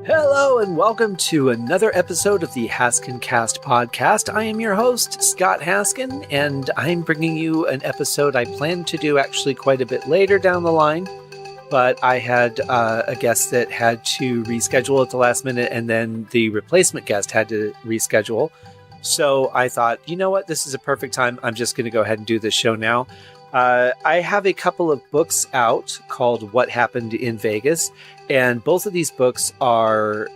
Hello and welcome to another episode of the HaskinCast Podcast. I am your host, Scott Haskin, and I'm bringing you an episode I planned to do actually quite a bit later down the line, but I had a guest that had to reschedule at the last minute, and then the replacement guest had to reschedule. So I thought, you know what, this is a perfect time. I'm just going to go ahead and do this show now. I have a couple of books out called What Happened in Vegas, and both of these books are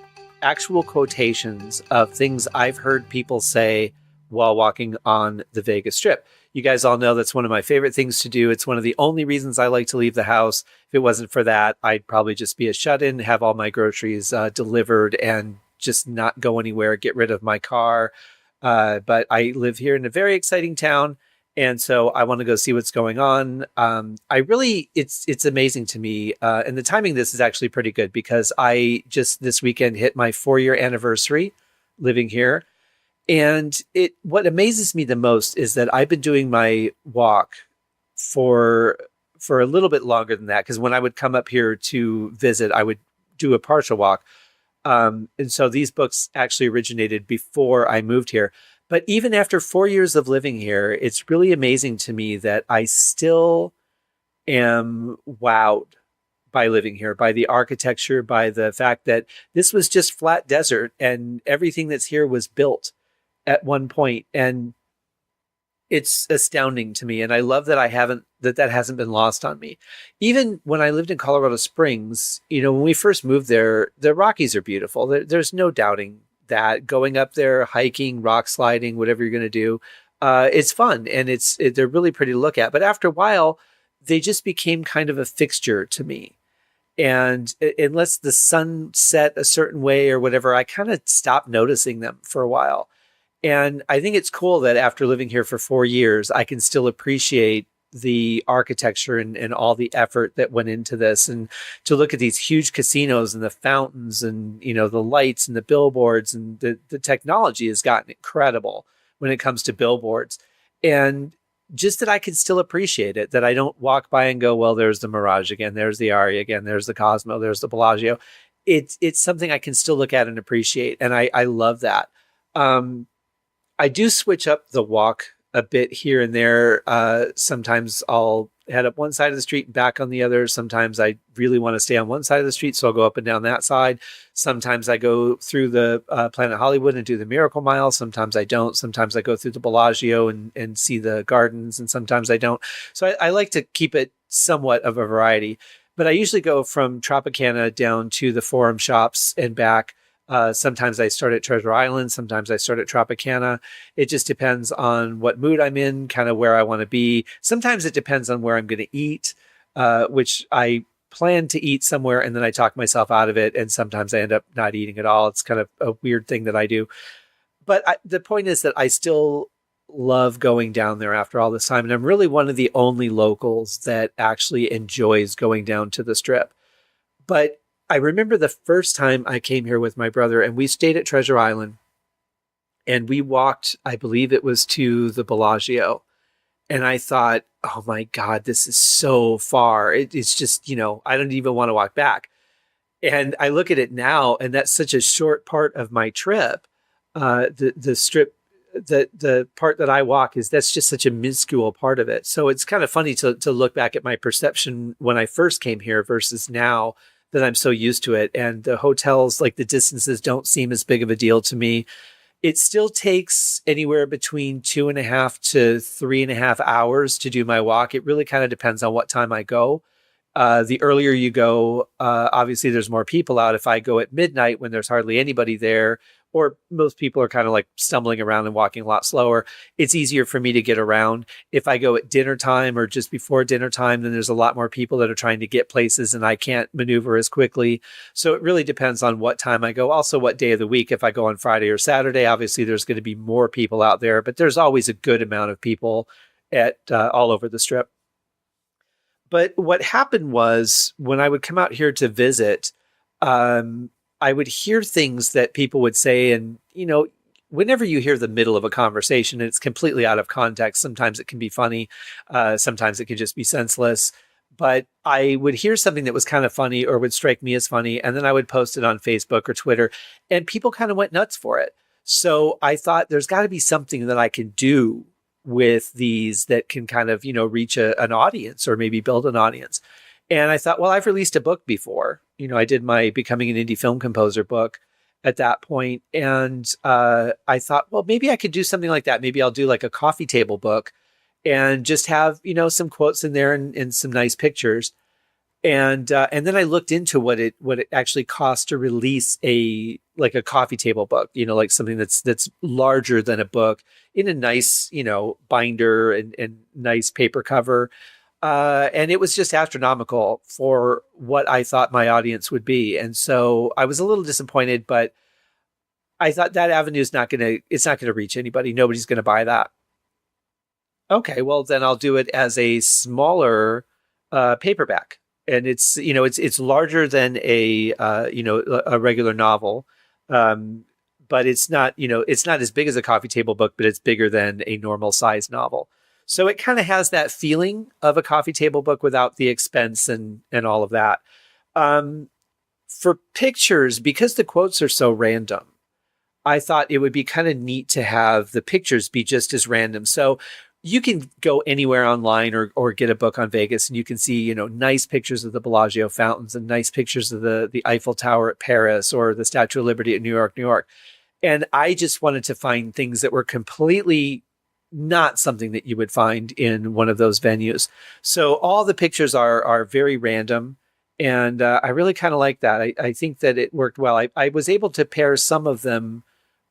actual quotations of things I've heard people say while walking on the Vegas Strip. You guys all know that's one of my favorite things to do. It's one of the only reasons I like to leave the house. If it wasn't for that, I'd probably just be a shut-in, have all my groceries delivered, and just not go anywhere, get rid of my car. But I live here in a very exciting town. And so I want to go see what's going on. It's amazing to me. And the timing of this is actually pretty good because I just this weekend hit my 4-year anniversary living here. And what amazes me the most is that I've been doing my walk for a little bit longer than that. Because when I would come up here to visit, I would do a partial walk. And so these books actually originated before I moved here. But even after 4 years of living here, it's really amazing to me that I still am wowed by living here, by the architecture, by the fact that this was just flat desert and everything that's here was built at one point. And it's astounding to me. And I love that that hasn't been lost on me. Even when I lived in Colorado Springs, when we first moved there, the Rockies are beautiful. There's no doubting that. Going up there, hiking, rock sliding, whatever you're going to do, it's fun and they're really pretty to look at. But after a while, they just became kind of a fixture to me. And unless the sun set a certain way or whatever, I kind of stopped noticing them for a while. And I think it's cool that after living here for 4 years, I can still appreciate the architecture and all the effort that went into this, and to look at these huge casinos and the fountains and, the lights and the billboards, and the technology has gotten incredible when it comes to billboards. And just that I can still appreciate it, that I don't walk by and go, well, there's the Mirage again, there's the Aria again, there's the Cosmo, there's the Bellagio. It's something I can still look at and appreciate. And I love that. I do switch up the walk a bit here and there. Sometimes I'll head up one side of the street and back on the other. Sometimes I really want to stay on one side of the street, so I'll go up and down that side. Sometimes I go through the Planet Hollywood and do the Miracle Mile. Sometimes I don't. Sometimes I go through the Bellagio and see the gardens, and sometimes I don't. So I like to keep it somewhat of a variety. But I usually go from Tropicana down to the Forum Shops and back. Sometimes I start at Treasure Island. Sometimes I start at Tropicana. It just depends on what mood I'm in, kind of where I want to be. Sometimes it depends on where I'm going to eat, which I plan to eat somewhere and then I talk myself out of it. And sometimes I end up not eating at all. It's kind of a weird thing that I do. But the point is that I still love going down there after all this time. And I'm really one of the only locals that actually enjoys going down to the Strip. But I remember the first time I came here with my brother, and we stayed at Treasure Island, and we walked, I believe it was to the Bellagio. And I thought, oh my God, this is so far. It's just, I don't even want to walk back. And I look at it now, and that's such a short part of my trip. The Strip, the part that I walk that's just such a minuscule part of it. So it's kind of funny to look back at my perception when I first came here versus now that I'm so used to it. And the hotels, like the distances don't seem as big of a deal to me. It still takes anywhere between 2.5 to 3.5 hours to do my walk. It really kind of depends on what time I go. The earlier you go, obviously there's more people out. If I go at midnight when there's hardly anybody there, or most people are kind of like stumbling around and walking a lot slower, it's easier for me to get around. If I go at dinner time or just before dinner time, then there's a lot more people that are trying to get places and I can't maneuver as quickly. So it really depends on what time I go. Also, what day of the week. If I go on Friday or Saturday, obviously there's going to be more people out there, but there's always a good amount of people at all over the Strip. But what happened was when I would come out here to visit, I would hear things that people would say, and, whenever you hear the middle of a conversation and it's completely out of context, sometimes it can be funny. Sometimes it can just be senseless. but I would hear something that was kind of funny or would strike me as funny, and then I would post it on Facebook or Twitter, and people kind of went nuts for it. So I thought there's got to be something that I can do with these that can kind of, reach an audience or maybe build an audience. And I thought, well, I've released a book before. I did my Becoming an Indie Film Composer book at that point. And I thought, well, maybe I could do something like that. Maybe I'll do like a coffee table book and just have, some quotes in there and some nice pictures. And then I looked into what it actually costs to release a coffee table book, like something that's larger than a book in a nice, binder and nice paper cover. And it was just astronomical for what I thought my audience would be. And so I was a little disappointed, but I thought that avenue is not going to reach anybody. Nobody's going to buy that. Okay, well then I'll do it as a smaller paperback. And it's larger than a regular novel. But it's not as big as a coffee table book, but it's bigger than a normal size novel. So it kind of has that feeling of a coffee table book without the expense and all of that. For pictures, because the quotes are so random, I thought it would be kind of neat to have the pictures be just as random. So you can go anywhere online or get a book on Vegas and you can see, nice pictures of the Bellagio fountains and nice pictures of the Eiffel Tower at Paris or the Statue of Liberty at New York. And I just wanted to find things that were completely not something that you would find in one of those venues. So all the pictures are very random. And I really kind of like that. I think that it worked well. I was able to pair some of them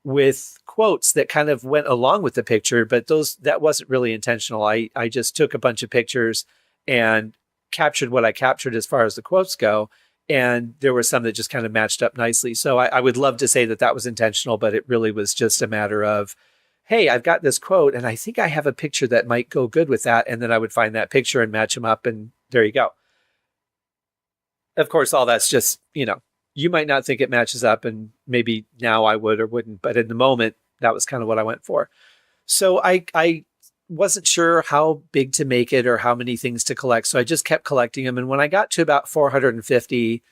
with quotes that kind of went along with the picture, but that wasn't really intentional. I just took a bunch of pictures and captured what I captured as far as the quotes go. And there were some that just kind of matched up nicely. So I would love to say that was intentional, but it really was just a matter of, hey, I've got this quote and I think I have a picture that might go good with that. And then I would find that picture and match them up and there you go. Of course, all that's just, you might not think it matches up and maybe now I would or wouldn't, but in the moment, that was kind of what I went for. So I wasn't sure how big to make it or how many things to collect. So I just kept collecting them. And when I got to about 450,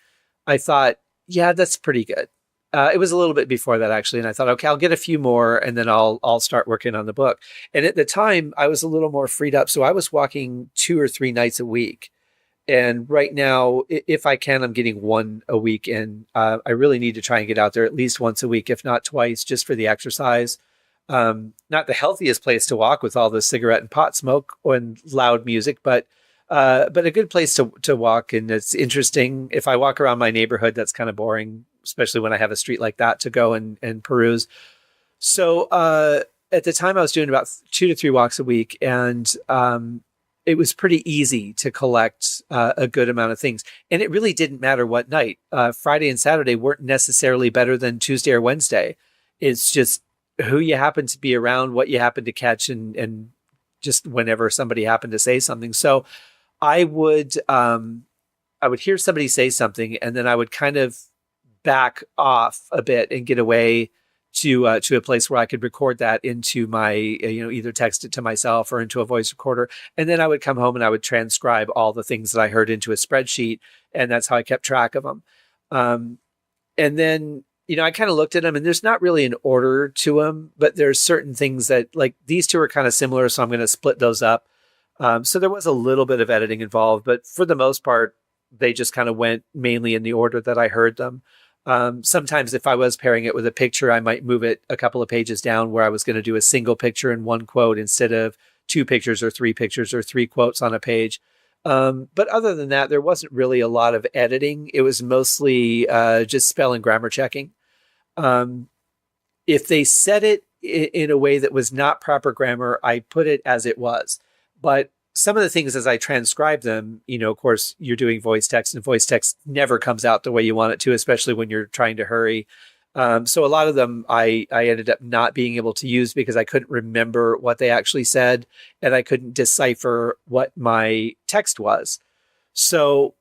I thought, yeah, that's pretty good. It was a little bit before that actually. And I thought, okay, I'll get a few more and then I'll start working on the book. And at the time I was a little more freed up. So I was walking 2 or 3 nights a week. And right now, if I can, I'm getting 1 a week. And I really need to try and get out there at least once a week, if not twice, just for the exercise. Not the healthiest place to walk with all the cigarette and pot smoke and loud music, but a good place to walk. And it's interesting. If I walk around my neighborhood, that's kind of boring, especially when I have a street like that to go and peruse. So at the time, I was doing about 2 to 3 walks a week. And it was pretty easy to collect a good amount of things. And it really didn't matter what night. Friday and Saturday weren't necessarily better than Tuesday or Wednesday. It's just who you happen to be around, what you happen to catch, and just whenever somebody happened to say something. So I would hear somebody say something, and then I would kind of back off a bit and get away to a place where I could record that into my, either text it to myself or into a voice recorder. And then I would come home and I would transcribe all the things that I heard into a spreadsheet. And that's how I kept track of them. And then, I kind of looked at them and there's not really an order to them, but there's certain things that like these two are kind of similar. So I'm going to split those up. So there was a little bit of editing involved, but for the most part, they just kind of went mainly in the order that I heard them. Sometimes if I was pairing it with a picture, I might move it a couple of pages down where I was going to do a single picture and 1 quote instead of 2 pictures or 3 pictures or 3 quotes on a page. But other than that, there wasn't really a lot of editing. It was mostly just spell and grammar checking. If they said it in a way that was not proper grammar, I put it as it was. But some of the things as I transcribe them, of course, you're doing voice text and voice text never comes out the way you want it to, especially when you're trying to hurry. So a lot of them I ended up not being able to use because I couldn't remember what they actually said and I couldn't decipher what my text was. So,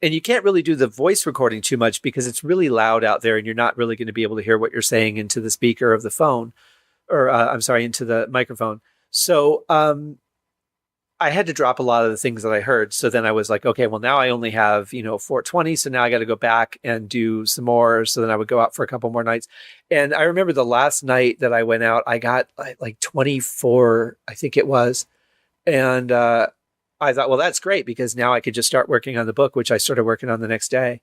and you can't really do the voice recording too much because it's really loud out there and you're not really going to be able to hear what you're saying into the speaker of the phone or into the microphone. So, I had to drop a lot of the things that I heard. So then I was like, okay, well, now I only have, 420. So now I got to go back and do some more. So then I would go out for a couple more nights. And I remember the last night that I went out, I got like 24, I think it was. And I thought, well, that's great because now I could just start working on the book, which I started working on the next day.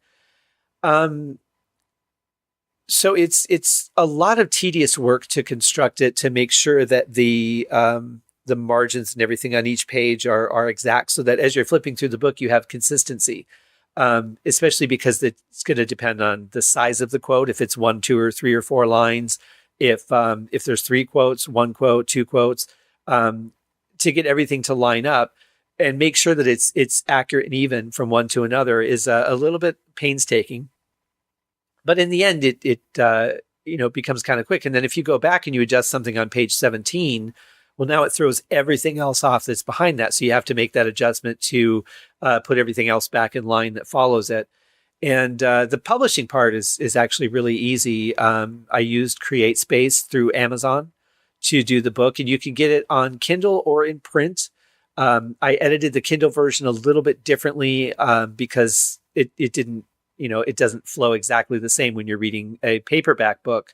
So it's a lot of tedious work to construct it, to make sure that the margins and everything on each page are exact, so that as you're flipping through the book, you have consistency. Especially because it's going to depend on the size of the quote. If it's 1, 2, or 3 or 4 lines, if there's 3 quotes, 1 quote, 2 quotes, to get everything to line up and make sure that it's accurate and even from one to another is a little bit painstaking. But in the end, it becomes kind of quick. And then if you go back and you adjust something on page 17, well, now it throws everything else off that's behind that. So you have to make that adjustment to put everything else back in line that follows it. And the publishing part is actually really easy. I used CreateSpace through Amazon to do the book, and you can get it on Kindle or in print. I edited the Kindle version a little bit differently because it didn't, it doesn't flow exactly the same when you're reading a paperback book.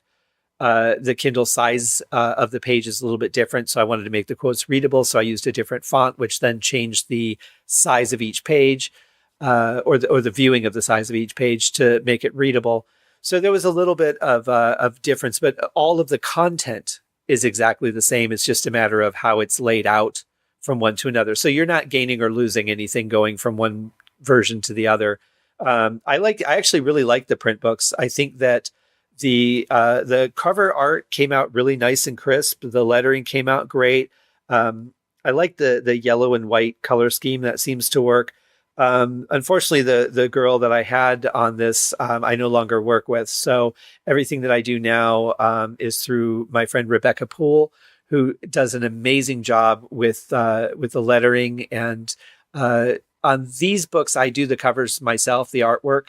The Kindle size of the page is a little bit different. So I wanted to make the quotes readable. So I used a different font, which then changed the size of each page or the viewing of the size of each page to make it readable. So there was a little bit of difference, but all of the content is exactly the same. It's just a matter of how it's laid out from one to another. So you're not gaining or losing anything going from one version to the other. I actually really like the print books. I think that the cover art came out really nice and crisp. The lettering came out great. I like the yellow and white color scheme. That seems to work. Unfortunately, the girl that I had on this, I no longer work with. So everything that I do now is through my friend Rebecca Poole, who does an amazing job with the lettering. And on these books, I do the covers myself, the artwork.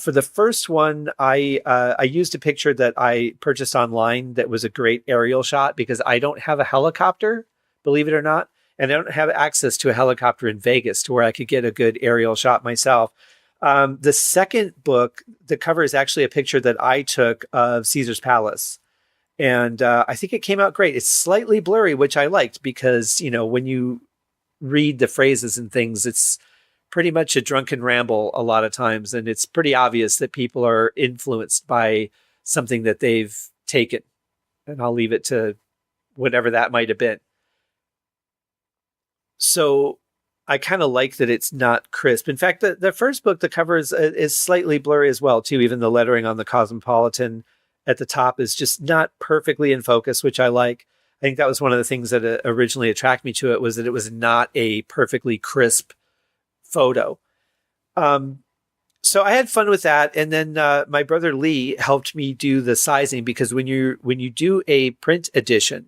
For the first one, I used a picture that I purchased online that was a great aerial shot because I don't have a helicopter, believe it or not. And I don't have access to a helicopter in Vegas to where I could get a good aerial shot myself. The second book, the cover is actually a picture that I took of Caesar's Palace. And I think it came out great. It's slightly blurry, which I liked because, when you read the phrases and things, it's pretty much a drunken ramble a lot of times. And it's pretty obvious that people are influenced by something that they've taken. And I'll leave it to whatever that might have been. So I kind of like that it's not crisp. In fact, the first book, the cover is slightly blurry as well, too. Even the lettering on the Cosmopolitan at the top is just not perfectly in focus, which I like. I think that was one of the things that originally attracted me to it, was that it was not a perfectly crisp photo. So I had fun with that. And then my brother Lee helped me do the sizing, because when you do a print edition,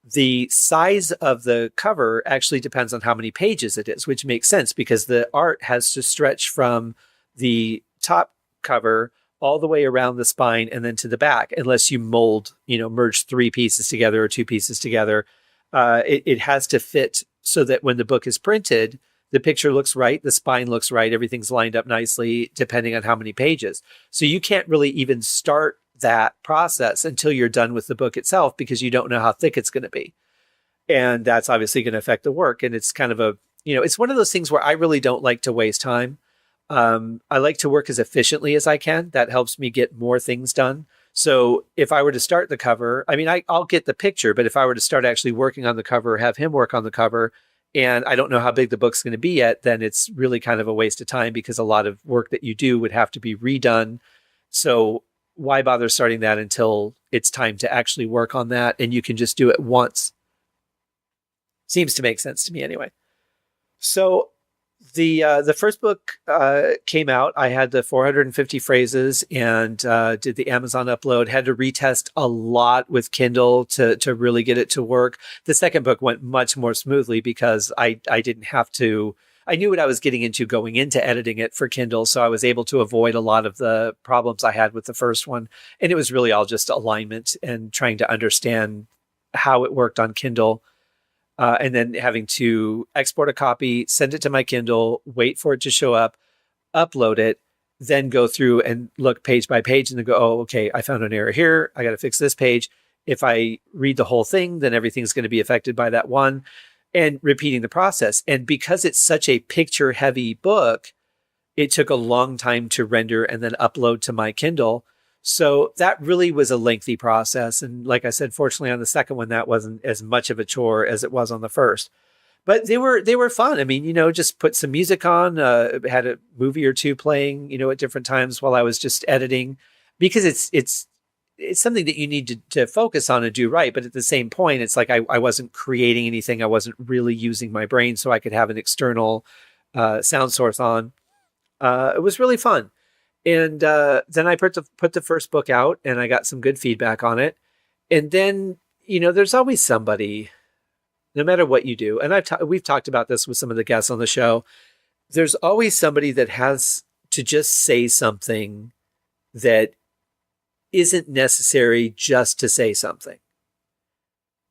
the size of the cover actually depends on how many pages it is, which makes sense because the art has to stretch from the top cover all the way around the spine and then to the back, unless you merge 3 pieces together or 2 pieces together. It has to fit so that when the book is printed, the picture looks right, the spine looks right, everything's lined up nicely, depending on how many pages. So you can't really even start that process until you're done with the book itself, because you don't know how thick it's going to be. And that's obviously going to affect the work. And it's kind of it's one of those things where I really don't like to waste time. I like to work as efficiently as I can. That helps me get more things done. So if I were to start the cover, I'll get the picture, but if I were to start actually working on the cover, have him work on the cover, and I don't know how big the book's going to be yet, then it's really kind of a waste of time, because a lot of work that you do would have to be redone. So why bother starting that until it's time to actually work on that, and you can just do it once? Seems to make sense to me anyway. So the first book came out. I had the 450 phrases and did the Amazon upload. Had to retest a lot with Kindle to really get it to work. The second book went much more smoothly because I didn't have to. I knew what I was getting into going into editing it for Kindle, so I was able to avoid a lot of the problems I had with the first one. And it was really all just alignment and trying to understand how it worked on Kindle. and then having to export a copy, send it to my Kindle, wait for it to show up, upload it, then go through and look page by page and then go, oh, okay, I found an error here. I got to fix this page. If I read the whole thing, then everything's going to be affected by that one, and repeating the process. And because it's such a picture heavy book, it took a long time to render and then upload to my Kindle. So that really was a lengthy process. And like I said, fortunately on the second one, that wasn't as much of a chore as it was on the first. But they were fun. I mean, just put some music on, had a movie or two playing, at different times while I was just editing, because it's something that you need to focus on and do right. But at the same point, it's like I wasn't creating anything. I wasn't really using my brain so I could have an external sound source on. It was really fun. And then I put the first book out and I got some good feedback on it. And then, there's always somebody, no matter what you do. And we've talked about this with some of the guests on the show. There's always somebody that has to just say something that isn't necessary just to say something.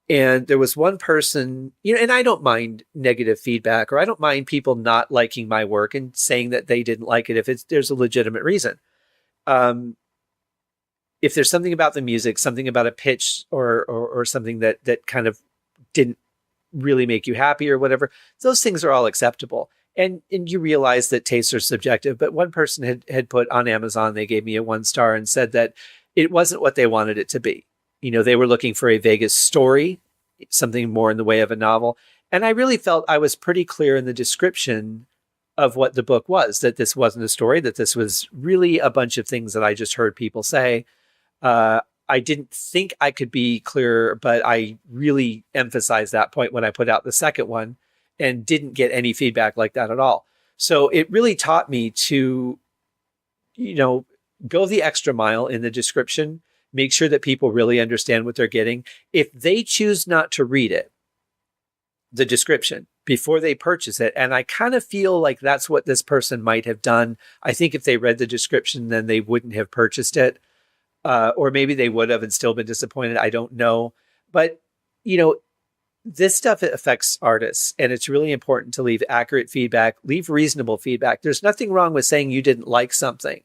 And there was one person, and I don't mind negative feedback, or I don't mind people not liking my work and saying that they didn't like it if there's a legitimate reason. If there's something about the music, something about a pitch or something that kind of didn't really make you happy or whatever, those things are all acceptable. And you realize that tastes are subjective, but one person had put on Amazon, they gave me a 1 star and said that it wasn't what they wanted it to be. They were looking for a Vegas story, something more in the way of a novel. And I really felt I was pretty clear in the description of what the book was, that this wasn't a story, that this was really a bunch of things that I just heard people say. I didn't think I could be clearer, but I really emphasized that point when I put out the second one and didn't get any feedback like that at all. So it really taught me to, go the extra mile in the description, make sure that people really understand what they're getting. If they choose not to read it, the description, before they purchase it, and I kind of feel like that's what this person might have done. I think if they read the description, then they wouldn't have purchased it. Or maybe they would have and still been disappointed. I don't know. But, this stuff affects artists, and it's really important to leave accurate feedback, leave reasonable feedback. There's nothing wrong with saying you didn't like something.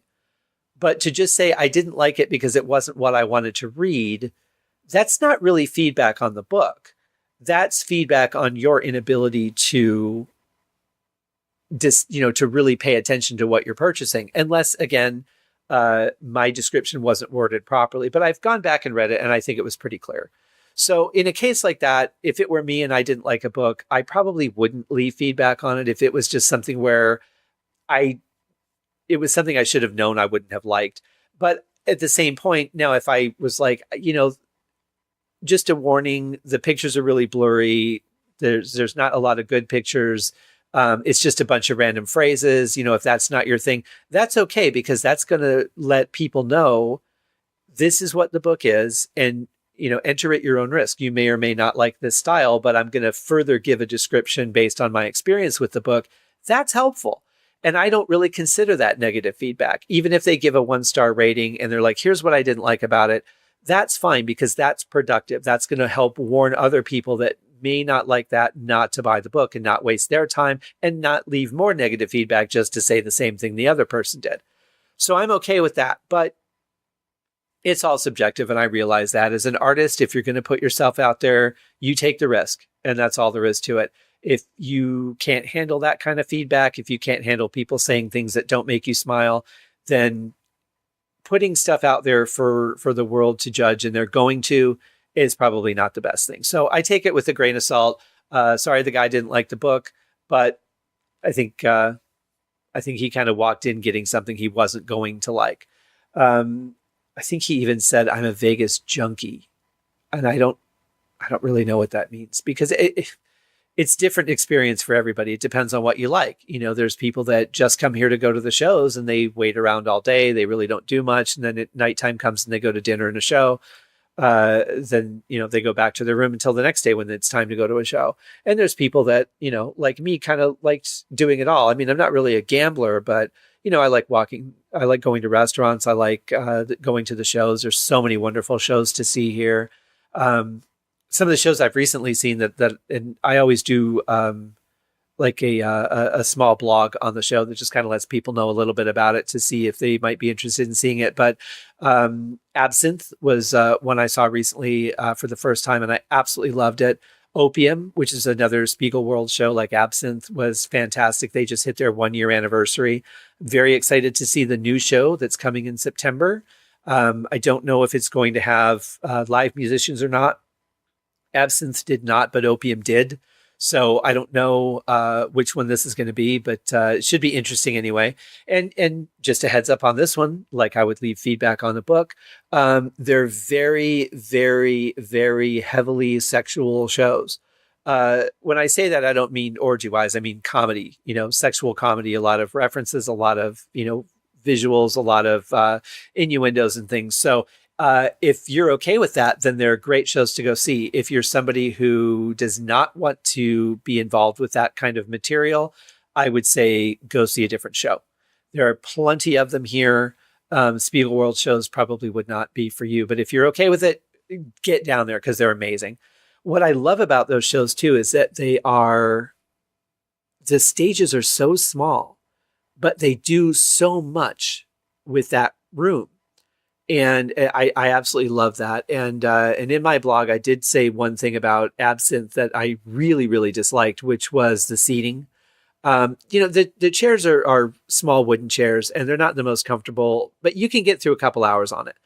But to just say, I didn't like it because it wasn't what I wanted to read, that's not really feedback on the book. That's feedback on your inability to to really pay attention to what you're purchasing. Unless, again, my description wasn't worded properly. But I've gone back and read it, and I think it was pretty clear. So in a case like that, if it were me and I didn't like a book, I probably wouldn't leave feedback on it. If it was just something where it was something I should have known I wouldn't have liked. But at the same point, now if I was like, just a warning, the pictures are really blurry. There's not a lot of good pictures. It's just a bunch of random phrases. If that's not your thing, that's okay, because that's going to let people know this is what the book is. And, enter at your own risk. You may or may not like this style, but I'm going to further give a description based on my experience with the book. That's helpful. And I don't really consider that negative feedback. Even if they give a 1 star rating and they're like, here's what I didn't like about it, that's fine, because that's productive. That's going to help warn other people that may not like that not to buy the book and not waste their time and not leave more negative feedback just to say the same thing the other person did. So I'm okay with that, but it's all subjective. And I realize that as an artist, if you're going to put yourself out there, you take the risk, and that's all there is to it. If you can't handle that kind of feedback, if you can't handle people saying things that don't make you smile, then putting stuff out there for the world to judge, and they're going to, is probably not the best thing. So I take it with a grain of salt. Sorry, the guy didn't like the book, but I think he kind of walked in getting something he wasn't going to like. I think he even said, I'm a Vegas junkie. And I don't really know what that means, because it's different experience for everybody. It depends on what you like. There's people that just come here to go to the shows and they wait around all day. They really don't do much. And then at nighttime comes and they go to dinner and a show. Then, they go back to their room until the next day when it's time to go to a show. And there's people that, like me, kind of liked doing it all. I mean, I'm not really a gambler, but, I like walking. I like going to restaurants. I like going to the shows. There's so many wonderful shows to see here. some of the shows I've recently seen and I always do like a small blog on the show that just kind of lets people know a little bit about it to see if they might be interested in seeing it. But Absinthe was one I saw recently for the first time, and I absolutely loved it. Opium, which is another Spiegel World show like Absinthe, was fantastic. They just hit their 1-year anniversary. Very excited to see the new show that's coming in September. I don't know if it's going to have live musicians or not. Absinthe did not, but Opium did. So I don't know which one this is going to be, but it should be interesting anyway. And just a heads up on this one, like I would leave feedback on the book, they're very, very, very heavily sexual shows. When I say that, I don't mean orgy-wise. I mean comedy, sexual comedy, a lot of references, a lot of, visuals, a lot of innuendos and things. So if you're okay with that, then they're great shows to go see. If you're somebody who does not want to be involved with that kind of material, I would say go see a different show. There are plenty of them here. Spiegel World shows probably would not be for you, but if you're okay with it, get down there because they're amazing. What I love about those shows too is that the stages are so small, but they do so much with that room. And I absolutely love that. And in my blog, I did say one thing about Absinthe that I really, really disliked, which was the seating. The chairs are small wooden chairs and they're not the most comfortable, but you can get through a couple hours on it.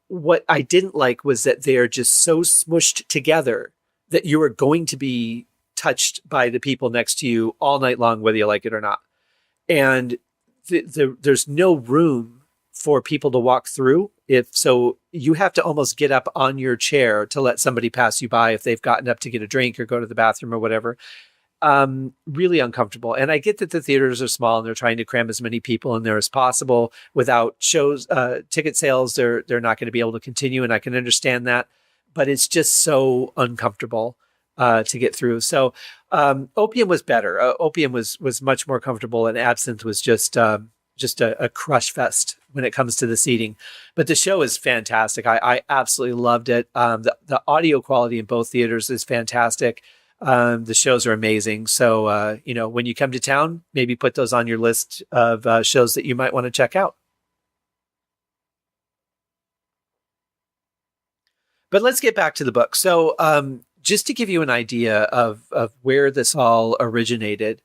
What I didn't like was that they're just so smushed together that you are going to be touched by the people next to you all night long, whether you like it or not. And there's no room for people to walk through. So you have to almost get up on your chair to let somebody pass you by if they've gotten up to get a drink or go to the bathroom or whatever. Really uncomfortable. And I get that the theaters are small and they're trying to cram as many people in there as possible. Without shows, ticket sales, they're not going to be able to continue. And I can understand that, but it's just so uncomfortable to get through. So Opium was better. Opium was much more comfortable, and Absinthe was just a crush fest when it comes to the seating. But the show is fantastic. I absolutely loved it. The audio quality in both theaters is fantastic. The shows are amazing. So, when you come to town, maybe put those on your list of shows that you might want to check out. But let's get back to the book. So just to give you an idea of where this all originated,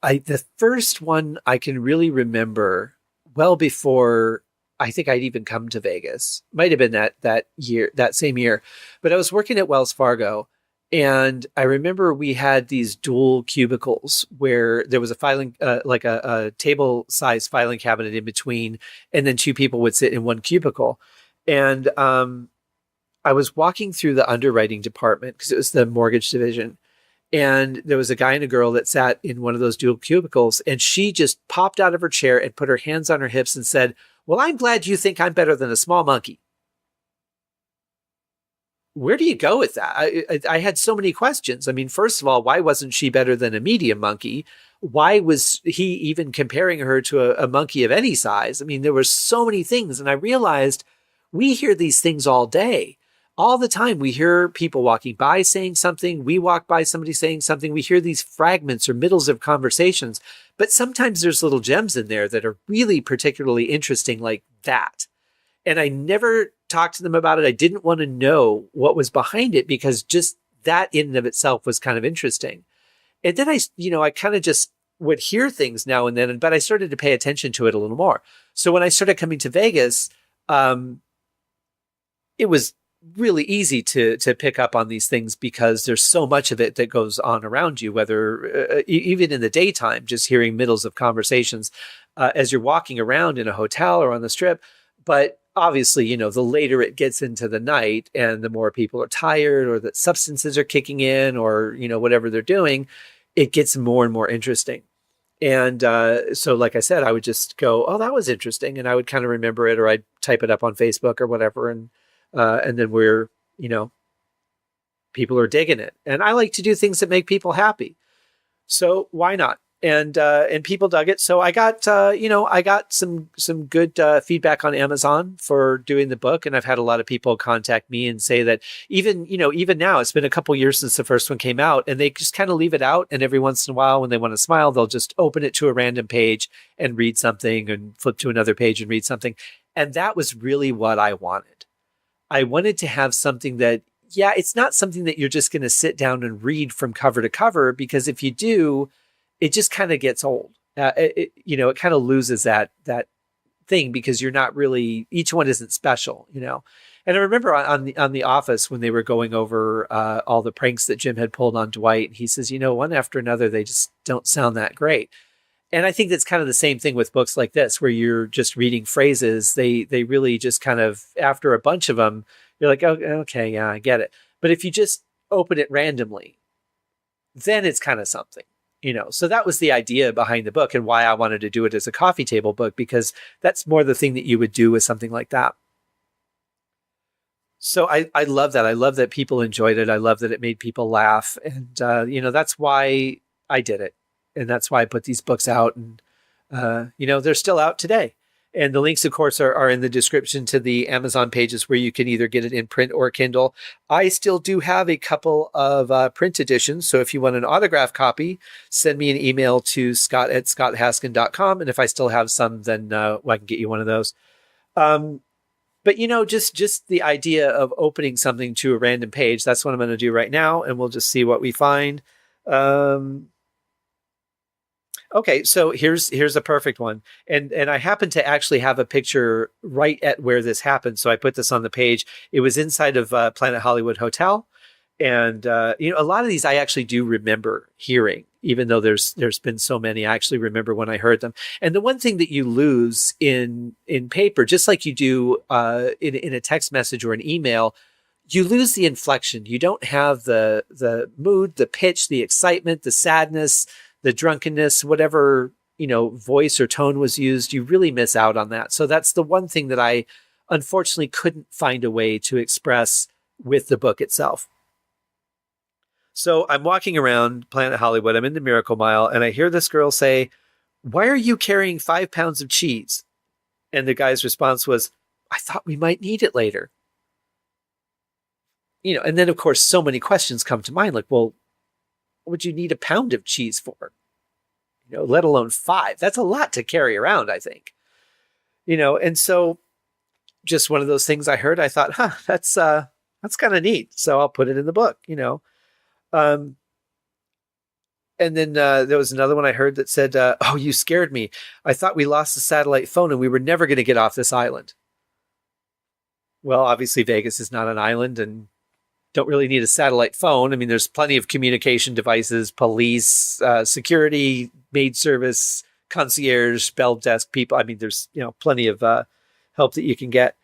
the first one I can really remember well before I think I'd even come to Vegas. Might have been that same year. But I was working at Wells Fargo, and I remember we had these dual cubicles where there was a filing, like a table-sized filing cabinet in between, and then two people would sit in one cubicle. And I was walking through the underwriting department because it was the mortgage division. And there was a guy and a girl that sat in one of those dual cubicles, and she just popped out of her chair and put her hands on her hips and said, "Well, I'm glad you think I'm better than a small monkey." Where do you go with that? I had so many questions. I mean, first of all, why wasn't she better than a medium monkey? Why was he even comparing her to a monkey of any size? I mean, there were so many things. And I realized we hear these things all day. All the time, we hear people walking by saying something. We walk by somebody saying something. We hear these fragments or middles of conversations. But sometimes there's little gems in there that are really particularly interesting like that. And I never talked to them about it. I didn't want to know what was behind it because just that in and of itself was kind of interesting. And then I kind of just would hear things now and then, but I started to pay attention to it a little more. So when I started coming to Vegas, it was really easy to pick up on these things because there's so much of it that goes on around you, whether even in the daytime, just hearing middles of conversations as you're walking around in a hotel or on the strip. But obviously, the later it gets into the night and the more people are tired or that substances are kicking in or, whatever they're doing, it gets more and more interesting. And so, like I said, I would just go, "Oh, that was interesting." And I would kind of remember it, or I'd type it up on Facebook or whatever. And then people are digging it. And I like to do things that make people happy. So why not? and people dug it. So I got I got some good feedback on Amazon for doing the book, and I've had a lot of people contact me and say that even now, it's been a couple years since the first one came out, and they just kind of leave it out, and every once in a while when they want to smile, they'll just open it to a random page and read something, and flip to another page and read something. And that was really what I wanted. I wanted to have something that, yeah, it's not something that you're just going to sit down and read from cover to cover, because if you do, it just kind of gets old. It kind of loses that thing, because you're not really, each one isn't special, And I remember on the Office, when they were going over all the pranks that Jim had pulled on Dwight, and he says, one after another, they just don't sound that great. And I think that's kind of the same thing with books like this, where you're just reading phrases. They really just kind of, after a bunch of them, you're like, oh, okay, yeah, I get it. But if you just open it randomly, then it's kind of something, So that was the idea behind the book, and why I wanted to do it as a coffee table book, because that's more the thing that you would do with something like that. So I love that. I love that people enjoyed it. I love that it made people laugh. And, that's why I did it. And that's why I put these books out, and, they're still out today. And the links, of course, are in the description to the Amazon pages, where you can either get it in print or Kindle. I still do have a couple of print editions. So if you want an autographed copy, send me an email to scott@scotthaskin.com. And if I still have some, then I can get you one of those. But, just the idea of opening something to a random page, that's what I'm going to do right now. And we'll just see what we find. Okay, so here's a perfect one. And I happen to actually have a picture right at where this happened. So I put this on the page. It was inside of Planet Hollywood Hotel. And, a lot of these I actually do remember hearing, even though there's been so many. I actually remember when I heard them. And the one thing that you lose in paper, just like you do in a text message or an email, you lose the inflection. You don't have the mood, the pitch, the excitement, the sadness, the drunkenness, whatever, voice or tone was used. You really miss out on that. So that's the one thing that I unfortunately couldn't find a way to express with the book itself. So I'm walking around Planet Hollywood. I'm in the Miracle Mile, and I hear this girl say, "Why are you carrying 5 pounds of cheese?" And the guy's response was, "I thought we might need it later." And then, of course, so many questions come to mind, like, well, what would you need a pound of cheese for? Let alone 5. That's a lot to carry around, I think. And so just one of those things I heard, I thought, that's kind of neat. So I'll put it in the book, And then there was another one I heard that said, "Oh, you scared me. I thought we lost the satellite phone and we were never going to get off this island." Well, obviously Vegas is not an island, and don't really need a satellite phone. I mean, there's plenty of communication devices, police, security, maid service, concierge, bell desk people. I mean, there's, plenty of help that you can get.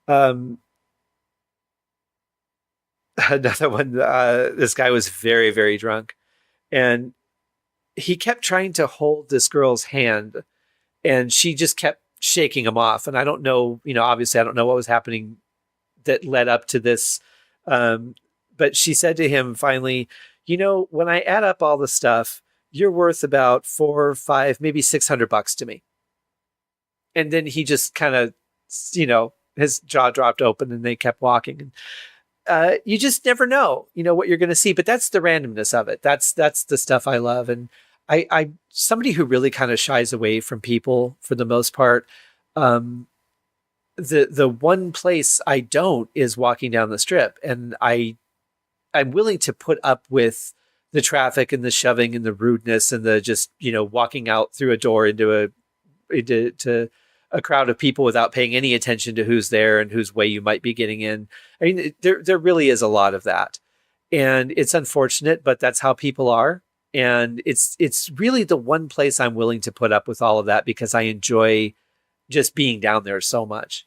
Another one, this guy was very, very drunk, and he kept trying to hold this girl's hand, and she just kept shaking him off. And I don't know, obviously I don't know what was happening that led up to this. But she said to him finally, when I add up all the stuff, you're worth about $400, $500, maybe $600 to me. And then he just kind of, his jaw dropped open, and they kept walking. And you just never know, what you're going to see. But that's the randomness of it. That's the stuff I love. And I somebody who really kind of shies away from people for the most part. The one place I don't is walking down the Strip, and I'm willing to put up with the traffic and the shoving and the rudeness and the just, walking out through a door into a crowd of people without paying any attention to who's there and whose way you might be getting in. I mean, there really is a lot of that, and it's unfortunate, but that's how people are. And it's really the one place I'm willing to put up with all of that, because I enjoy just being down there so much.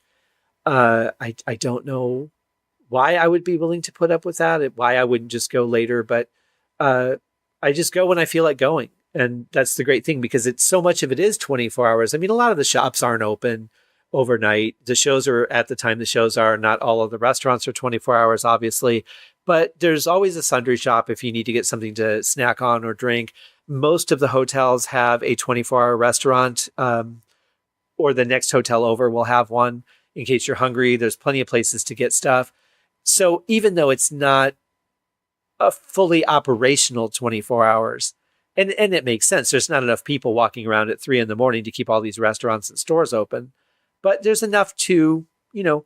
I don't know why I would be willing to put up with that, why I wouldn't just go later, but I just go when I feel like going. And that's the great thing, because it's so much of it is 24 hours. I mean, a lot of the shops aren't open overnight. The shows are at the time the shows are. Not all of the restaurants are 24 hours, obviously, but there's always a sundry shop if you need to get something to snack on or drink. Most of the hotels have a 24-hour restaurant, or the next hotel over will have one in case you're hungry. There's plenty of places to get stuff. So even though it's not a fully operational 24 hours, and it makes sense, there's not enough people walking around at 3 a.m. to keep all these restaurants and stores open, but there's enough to,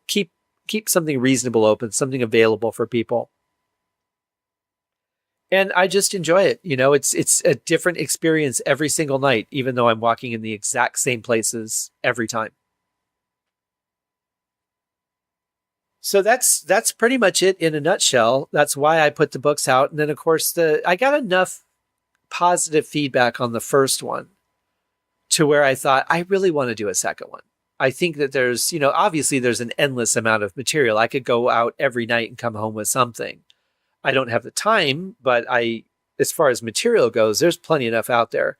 keep something reasonable open, something available for people. And I just enjoy it. It's a different experience every single night, even though I'm walking in the exact same places every time. So that's pretty much it in a nutshell. That's why I put the books out. And then, of course, I got enough positive feedback on the first one to where I thought, I really want to do a second one. I think that there's, obviously there's an endless amount of material. I could go out every night and come home with something. I don't have the time, but as far as material goes, there's plenty enough out there.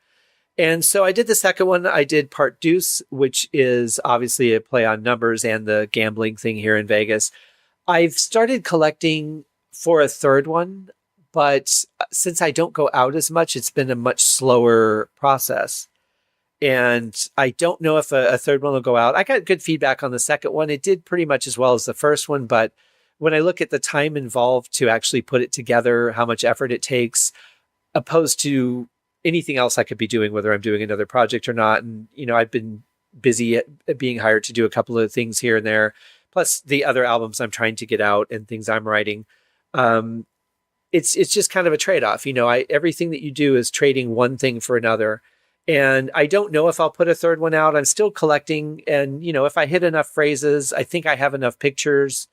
And so I did the second one. I did Part Deuce, which is obviously a play on numbers and the gambling thing here in Vegas. I've started collecting for a third one, but since I don't go out as much, it's been a much slower process. And I don't know if a third one will go out. I got good feedback on the second one. It did pretty much as well as the first one, but when I look at the time involved to actually put it together, how much effort it takes, opposed to anything else I could be doing, whether I'm doing another project or not. And, I've been busy at being hired to do a couple of things here and there, plus the other albums I'm trying to get out and things I'm writing. It's just kind of a trade-off. Everything that you do is trading one thing for another. And I don't know if I'll put a third one out. I'm still collecting. And, if I hit enough phrases, I think I have enough pictures.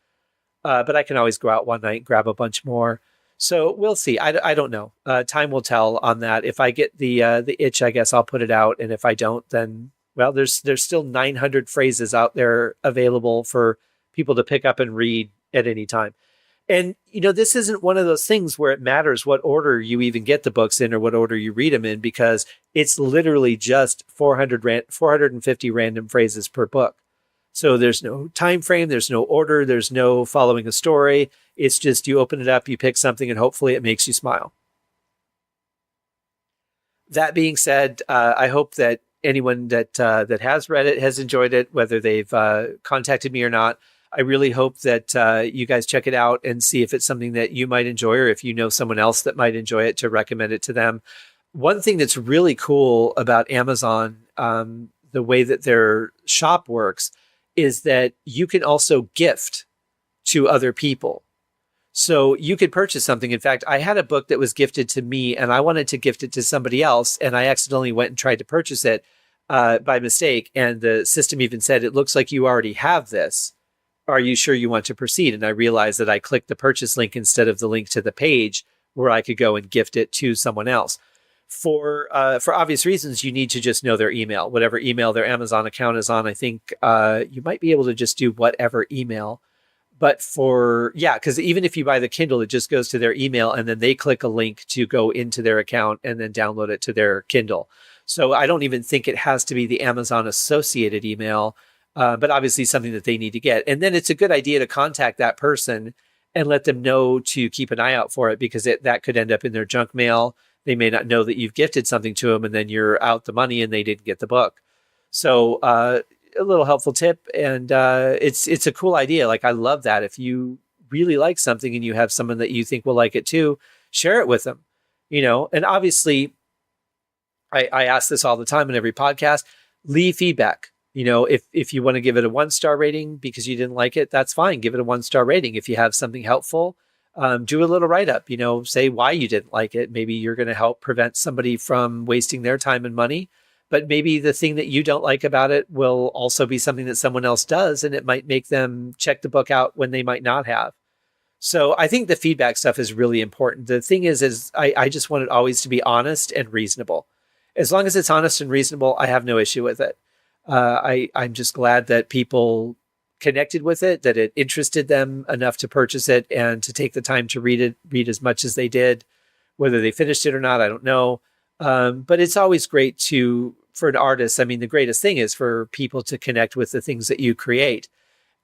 But I can always go out one night and grab a bunch more. So we'll see. I don't know. Time will tell on that. If I get the itch, I guess I'll put it out. And if I don't, then, well, there's still 900 phrases out there available for people to pick up and read at any time. And, this isn't one of those things where it matters what order you even get the books in or what order you read them in, because it's literally just 450 random phrases per book. So there's no time frame, there's no order, there's no following a story. It's just you open it up, you pick something, and hopefully it makes you smile. That being said, I hope that anyone that has read it has enjoyed it, whether they've contacted me or not. I really hope that you guys check it out and see if it's something that you might enjoy, or if you know someone else that might enjoy it, to recommend it to them. One thing that's really cool about Amazon, the way that their shop works, is that you can also gift to other people. So you could purchase something. In fact, I had a book that was gifted to me and I wanted to gift it to somebody else. And I accidentally went and tried to purchase it by mistake. And the system even said, it looks like you already have this. Are you sure you want to proceed? And I realized that I clicked the purchase link instead of the link to the page where I could go and gift it to someone else. For obvious reasons, you need to just know their email, whatever email their Amazon account is on. I think you might be able to just do whatever email. But because even if you buy the Kindle, it just goes to their email and then they click a link to go into their account and then download it to their Kindle. So I don't even think it has to be the Amazon associated email, but obviously something that they need to get. And then it's a good idea to contact that person and let them know to keep an eye out for it, because that could end up in their junk mail. They may not know that you've gifted something to them and then you're out the money and they didn't get the book. So a little helpful tip. And it's a cool idea. Like, I love that. If you really like something and you have someone that you think will like it too, share it with them, and obviously I ask this all the time in every podcast, leave feedback. If you want to give it a 1-star rating because you didn't like it, that's fine. Give it a 1-star rating. If you have something helpful, do a little write-up, say why you didn't like it. Maybe you're going to help prevent somebody from wasting their time and money, but maybe the thing that you don't like about it will also be something that someone else does, and it might make them check the book out when they might not have. So I think the feedback stuff is really important. The thing is I just want it always to be honest and reasonable. As long as it's honest and reasonable, I have no issue with it. I'm just glad that people connected with it, that it interested them enough to purchase it and to take the time to read as much as they did. Whether they finished it or not, I don't know. But it's always great for an artist. I mean, the greatest thing is for people to connect with the things that you create.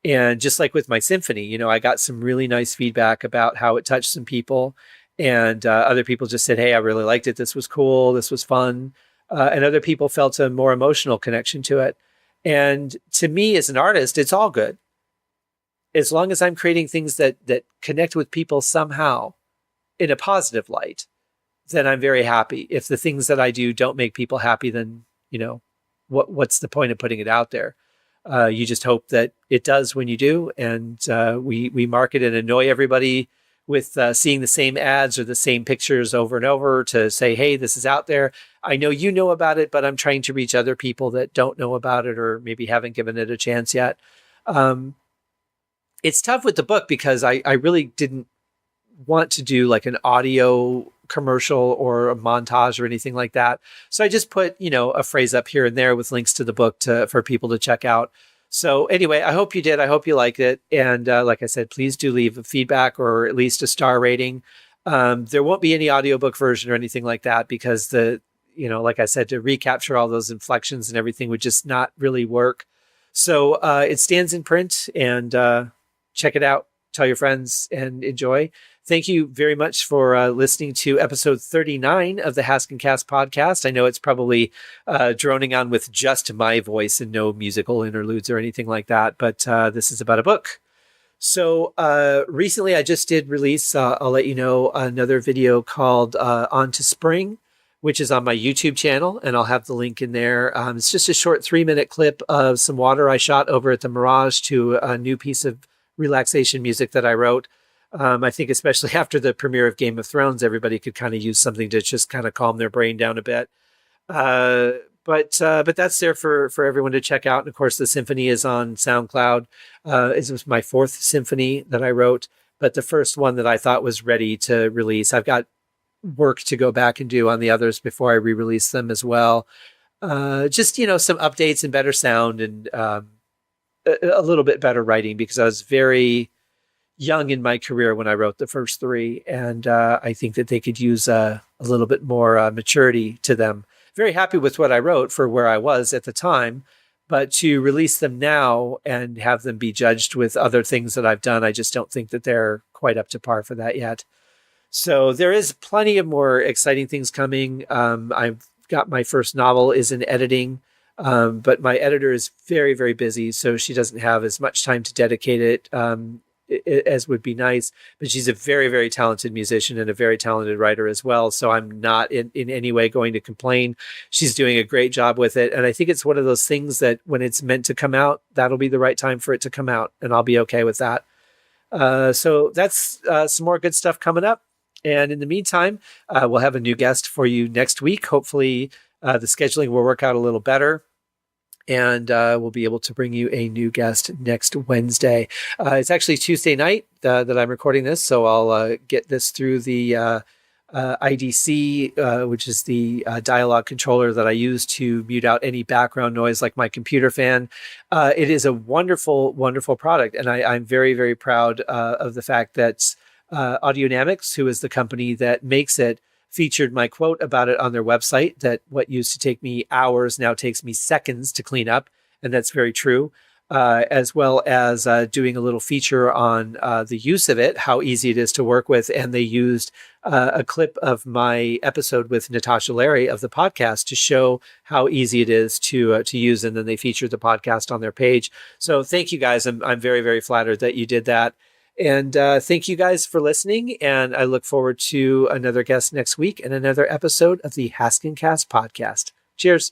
And just like with my symphony, I got some really nice feedback about how it touched some people. And other people just said, hey, I really liked it. This was cool. This was fun. And other people felt a more emotional connection to it. And to me as an artist, it's all good. As long as I'm creating things that connect with people somehow in a positive light, then I'm very happy. If the things that I do don't make people happy, then, what's the point of putting it out there? You just hope that it does when you do. And we market and annoy everybody with seeing the same ads or the same pictures over and over to say, hey, this is out there. I know you know about it, but I'm trying to reach other people that don't know about it or maybe haven't given it a chance yet. It's tough with the book because I really didn't want to do like an audio commercial or a montage or anything like that. So I just put, a phrase up here and there with links to the book for people to check out. So anyway, I hope you did. I hope you liked it. And like I said, please do leave a feedback or at least a star rating. There won't be any audiobook version or anything like that because like I said, to recapture all those inflections and everything would just not really work. So it stands in print and check it out. Tell your friends and enjoy. Thank you very much for listening to episode 39 of the HaskinCast podcast. I know it's probably droning on with just my voice and no musical interludes or anything like that, but this is about a book. So recently I just did release, I'll let you know, another video called On to Spring, which is on my YouTube channel, and I'll have the link in there. It's just a short 3-minute clip of some water I shot over at the Mirage to a new piece of relaxation music that I wrote. I think especially after the premiere of Game of Thrones, everybody could kind of use something to just kind of calm their brain down a bit. But that's there for everyone to check out. And of course, the symphony is on SoundCloud. It was my 4th symphony that I wrote, but the first one that I thought was ready to release. I've got work to go back and do on the others before I re-release them as well. Just, some updates and better sound and a little bit better writing because I was very young in my career when I wrote the first 3. And I think that they could use a little bit more maturity to them. Very happy with what I wrote for where I was at the time, but to release them now and have them be judged with other things that I've done, I just don't think that they're quite up to par for that yet. So there is plenty of more exciting things coming. I've got my first novel is in editing, but my editor is very, very busy, so she doesn't have as much time to dedicate it as would be nice. But she's a very, very talented musician and a very talented writer as well. So I'm not in any way going to complain. She's doing a great job with it. And I think it's one of those things that when it's meant to come out, that'll be the right time for it to come out. And I'll be okay with that. So that's some more good stuff coming up. And in the meantime, we'll have a new guest for you next week. Hopefully the scheduling will work out a little better. And we'll be able to bring you a new guest next Wednesday. It's actually Tuesday night that I'm recording this, so I'll get this through the IDC, which is the dialogue controller that I use to mute out any background noise like my computer fan. It is a wonderful, wonderful product, and I'm very, very proud of the fact that Audionamics, who is the company that makes it, featured my quote about it on their website, that what used to take me hours now takes me seconds to clean up. And that's very true. As well as doing a little feature on the use of it, how easy it is to work with. And they used a clip of my episode with Natasha Larry of the podcast to show how easy it is to use. And then they featured the podcast on their page. So thank you guys. I'm very, very flattered that you did that. And thank you guys for listening. And I look forward to another guest next week and another episode of the HaskinCast Podcast. Cheers.